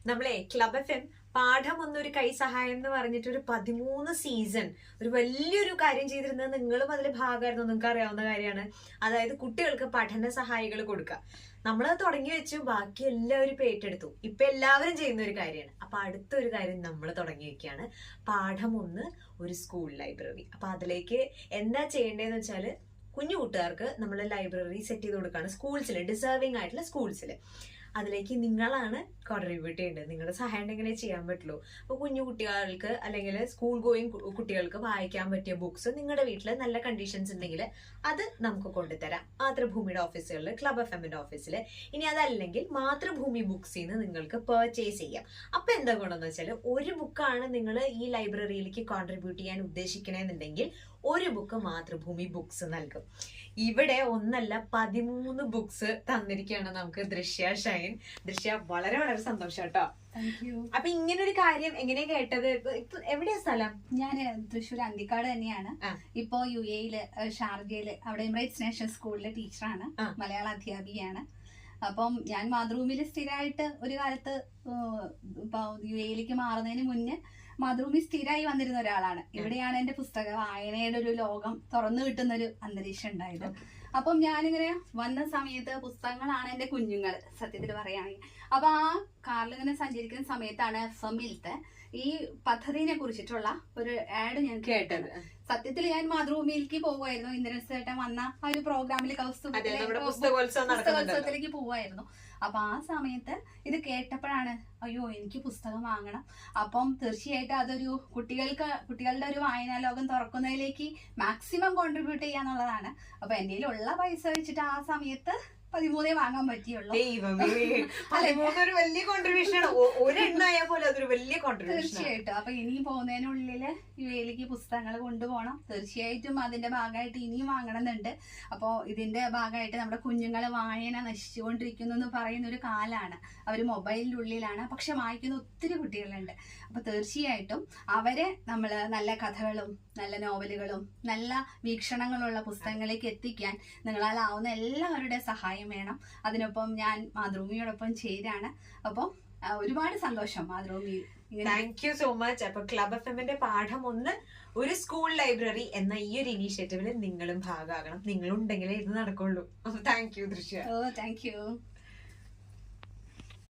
നമ്മളെ club FM പാഠം ഒന്നൊരു കൈ സഹായം എന്ന് പറഞ്ഞിട്ട് ഒരു 13 സീസൺ ഒരു വലിയൊരു കാര്യം ചെയ്തിരുന്നത് നിങ്ങളും അതിൽ ഭാഗമായിരുന്നു. നിങ്ങൾക്ക് അറിയാവുന്ന കാര്യമാണ്. അതായത് കുട്ടികൾക്ക് പഠന സഹായികൾ കൊടുക്കുക. നമ്മളത് തുടങ്ങി വെച്ചു, ബാക്കി എല്ലാവരും ഏറ്റെടുത്തു. ഇപ്പൊ എല്ലാവരും ചെയ്യുന്ന ഒരു കാര്യമാണ്. അപ്പൊ അടുത്തൊരു കാര്യം നമ്മൾ തുടങ്ങി വെക്കുകയാണ്, പാഠം ഒന്ന് ഒരു സ്കൂൾ ലൈബ്രറി. അപ്പൊ അതിലേക്ക് എന്താ ചെയ്യേണ്ടതെന്ന് വെച്ചാല്, കുഞ്ഞു കൂട്ടുകാർക്ക് നമ്മൾ ലൈബ്രറി സെറ്റ് ചെയ്ത് കൊടുക്കുകയാണ് സ്കൂൾസിൽ, ഡിസേർവിംഗ് ആയിട്ടുള്ള സ്കൂൾസിൽ. അതിലേക്ക് നിങ്ങളാണ് കോൺട്രിബ്യൂട്ട് ചെയ്യേണ്ടത്. നിങ്ങളുടെ സഹായം ഉണ്ടെങ്കിലേ ചെയ്യാൻ പറ്റുള്ളൂ. അപ്പോൾ കുഞ്ഞു കുട്ടികൾക്ക് അല്ലെങ്കിൽ സ്കൂൾ ഗോയിങ് കുട്ടികൾക്ക് വായിക്കാൻ പറ്റിയ ബുക്സ് നിങ്ങളുടെ വീട്ടിൽ നല്ല കണ്ടീഷൻസ് ഉണ്ടെങ്കിൽ അത് നമുക്ക് കൊണ്ടുതരാം മാതൃഭൂമിയുടെ ഓഫീസുകളിൽ, ക്ലബ് FMന്റെ ഓഫീസിൽ. ഇനി അതല്ലെങ്കിൽ മാതൃഭൂമി ബുക്സിൽ നിന്ന് നിങ്ങൾക്ക് പർച്ചേസ് ചെയ്യാം. അപ്പൊ എന്താ ഗുണമെന്ന് വെച്ചാൽ, ഒരു ബുക്കാണ് നിങ്ങൾ ഈ ലൈബ്രറിയിലേക്ക് കോൺട്രിബ്യൂട്ട് ചെയ്യാൻ ഉദ്ദേശിക്കണമെന്നുണ്ടെങ്കിൽ ഒരു ബുക്ക് മാതൃഭൂമി ബുക്സ് നൽകും. ഇവിടെ ഒന്നല്ല 13 ബുക്സ് തന്നിരിക്കുകയാണ് നമുക്ക് ദൃശ്യ ഷൈൻ. ദൃശ്യ വളരെ വളരെ സന്തോഷം കേട്ടോ. അപ്പൊ ഇങ്ങനെ ഒരു കാര്യം എങ്ങനെയാ കേട്ടത്? എവിടെയാ സ്ഥലം? ഞാൻ തൃശ്ശൂർ അന്തിക്കാട് തന്നെയാണ്. ഇപ്പോ UAE ഷാർജയില് അവിടെ എമിറേറ്റ്സ് നാഷണൽ സ്കൂളിലെ ടീച്ചറാണ്, മലയാള അധ്യാപികയാണ്. അപ്പം ഞാൻ മാതൃഭൂമിയിൽ സ്ഥിരമായിട്ട് ഒരു കാലത്ത് ഇപ്പൊ UAE മാറുന്നതിന് മുന്നേ മാതൃഭൂമി സ്ഥിരമായി വന്നിരുന്ന ഒരാളാണ്. ഇവിടെയാണ് എന്റെ പുസ്തക വായനയുടെ ഒരു ലോകം തുറന്നു കിട്ടുന്ന ഒരു അന്തരീക്ഷം ഉണ്ടായത്. അപ്പം ഞാനിങ്ങനെ വന്ന സമയത്ത് പുസ്തകങ്ങളാണ് എന്റെ കുഞ്ഞുങ്ങൾ, സത്യത്തിൽ പറയുകയാണെങ്കിൽ. അപ്പൊ ആ കാറിലിങ്ങനെ സഞ്ചരിക്കുന്ന സമയത്താണ് FMയിലത്തെ ഈ പദ്ധതിനെ കുറിച്ചിട്ടുള്ള ഒരു ആഡ് ഞാൻ കേട്ടത്. സത്യത്തിൽ ഞാൻ മാതൃഭൂമിയിലേക്ക് പോവുമായിരുന്നു. ഇന്ദ്രൻസേട്ടൻ വന്ന ആ ഒരു പ്രോഗ്രാമിൽ പുസ്തകോത്സവത്തിലേക്ക് പോവായിരുന്നു. അപ്പൊ ആ സമയത്ത് ഇത് കേട്ടപ്പോഴാണ്, അയ്യോ എനിക്ക് പുസ്തകം വാങ്ങണം. അപ്പം തീർച്ചയായിട്ടും അതൊരു കുട്ടികളുടെ ഒരു വായനാ ലോകം തുറക്കുന്നതിലേക്ക് മാക്സിമം കോൺട്രിബ്യൂട്ട് ചെയ്യാന്നുള്ളതാണ്. അപ്പൊ എന്റെ ഉള്ള പൈസ വെച്ചിട്ട് ആ സമയത്ത് 13 വാങ്ങാൻ പറ്റിയുള്ളൂ. തീർച്ചയായിട്ടും. അപ്പൊ ഇനിയും പോകുന്നതിനുള്ളില് UAE പുസ്തകങ്ങൾ കൊണ്ടുപോകണം. തീർച്ചയായിട്ടും അതിന്റെ ഭാഗമായിട്ട് ഇനിയും വാങ്ങണമെന്നുണ്ട്. അപ്പോ ഇതിന്റെ ഭാഗമായിട്ട് നമ്മുടെ കുഞ്ഞുങ്ങളെ വായന നശിച്ചുകൊണ്ടിരിക്കുന്നു എന്ന് പറയുന്ന ഒരു കാലാണ്. അവര് മൊബൈലിന്റെ ഉള്ളിലാണ്, പക്ഷെ വായിക്കുന്ന ഒത്തിരി കുട്ടികളുണ്ട്. അപ്പൊ തീർച്ചയായിട്ടും അവരെ നമ്മള് നല്ല കഥകളും നല്ല നോവലുകളും നല്ല വീക്ഷണങ്ങളുള്ള പുസ്തകങ്ങളിലേക്ക് എത്തിക്കാൻ നിങ്ങളാലാവുന്ന എല്ലാവരുടെ സഹായം വേണം. അതിനൊപ്പം ഞാൻ മാതൃഭൂമിയോടൊപ്പം ചേരാണ്. അപ്പം ഒരുപാട് സന്തോഷം Mathrubhumi. Thank you so much. അപ്പൊ ക്ലബ് FMന്റെ പാഠം ഒന്ന് ഒരു സ്കൂൾ ലൈബ്രറി എന്ന ഈ ഒരു ഇനീഷ്യേറ്റീവിൽ നിങ്ങളും ഭാഗമാകണം. നിങ്ങളുണ്ടെങ്കിലേ ഇത് നടക്കുള്ളൂ. താങ്ക് യു ദൃശ്യ. Thank you.